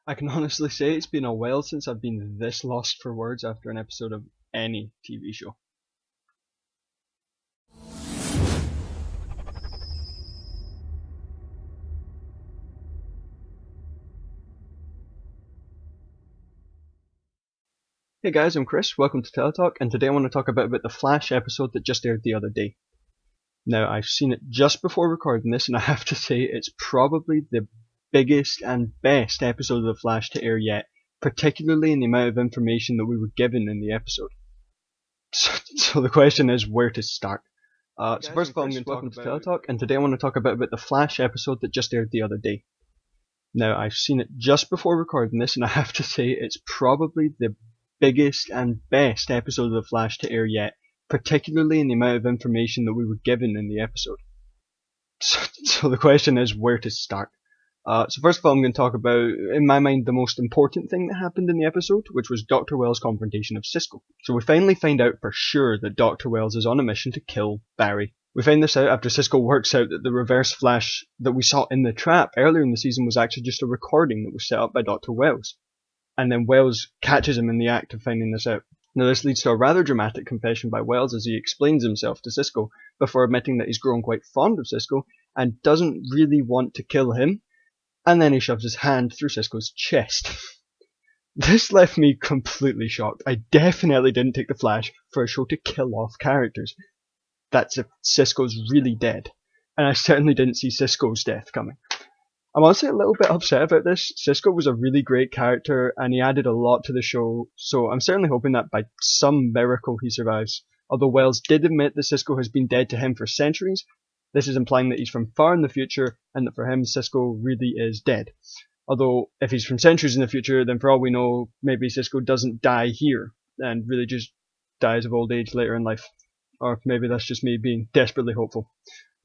I can honestly say it's been a while since I've been this lost for words after an episode of any TV show. Hey guys, I'm Chris, welcome to Teletalk, and today I want to talk about the Flash episode that just aired the other day. Now, I've seen it just before recording this, and I have to say it's probably the biggest and best episode of The Flash to air yet, particularly in the amount of information that we were given in the episode. So the question is where to start. So first of all, I'm going to talk about Teletalk, and today I want to talk about the Flash episode that just aired the other day. Now, I've seen it just before recording this, and I have to say it's probably the biggest and best episode of The Flash to air yet, particularly in the amount of information that we were given in the episode. So the question is where to start. So first of all, I'm going to talk about, in my mind, the most important thing that happened in the episode, which was Dr. Wells' confrontation of Cisco. So we finally find out for sure that Dr. Wells is on a mission to kill Barry. We find this out after Cisco works out that the reverse flash that we saw in the trap earlier in the season was actually just a recording that was set up by Dr. Wells. And then Wells catches him in the act of finding this out. Now this leads to a rather dramatic confession by Wells as he explains himself to Cisco before admitting that he's grown quite fond of Cisco and doesn't really want to kill him, and then he shoves his hand through Cisco's chest. This left me completely shocked. I definitely didn't take the Flash for a show to kill off characters. That's if Cisco's really dead. And I certainly didn't see Cisco's death coming. I'm honestly a little bit upset about this. Cisco was a really great character and he added a lot to the show, so I'm certainly hoping that by some miracle he survives. Although Wells did admit that Cisco has been dead to him for centuries, this is implying that he's from far in the future and that for him Cisco really is dead. Although if he's from centuries in the future, then for all we know, maybe Cisco doesn't die here and really just dies of old age later in life. Or maybe that's just me being desperately hopeful.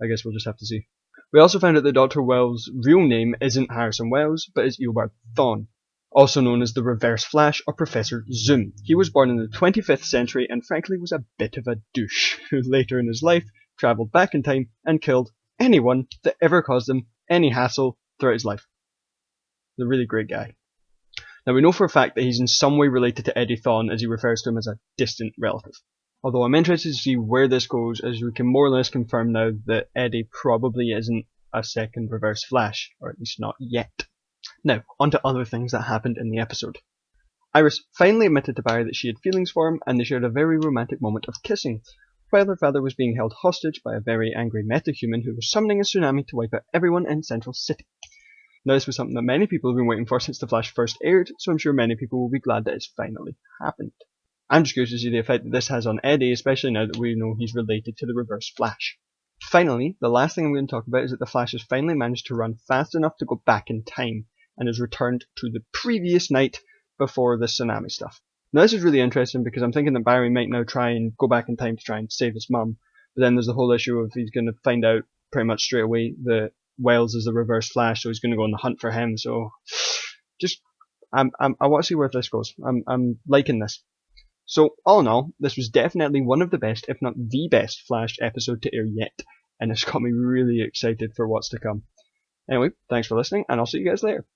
I guess we'll just have to see. We also found out that Dr. Wells' real name isn't Harrison Wells, but is Eobard Thawne, also known as the Reverse Flash or Professor Zoom. He was born in the 25th century and frankly was a bit of a douche, who later in his life travelled back in time and killed anyone that ever caused him any hassle throughout his life. He's a really great guy. Now we know for a fact that he's in some way related to Eddie Thawne, as he refers to him as a distant relative. Although I'm interested to see where this goes, as we can more or less confirm now that Eddie probably isn't a second Reverse Flash, or at least not yet. Now, on to other things that happened in the episode. Iris finally admitted to Barry that she had feelings for him, and they shared a very romantic moment of kissing, while her father was being held hostage by a very angry metahuman who was summoning a tsunami to wipe out everyone in Central City. Now this was something that many people have been waiting for since The Flash first aired, so I'm sure many people will be glad that it's finally happened. I'm just curious to see the effect that this has on Eddie, especially now that we know he's related to the Reverse Flash. Finally, the last thing I'm going to talk about is that the Flash has finally managed to run fast enough to go back in time, and has returned to the previous night before the tsunami stuff. Now this is really interesting because I'm thinking that Barry might now try and go back in time to try and save his mum, but then there's the whole issue of he's going to find out pretty much straight away that Wells is the Reverse Flash, so he's going to go on the hunt for him, so just, I want to see where this goes. I'm liking this. So, all in all, this was definitely one of the best, if not the best, Flash episode to air yet, and it's got me really excited for what's to come. Anyway, thanks for listening, and I'll see you guys later.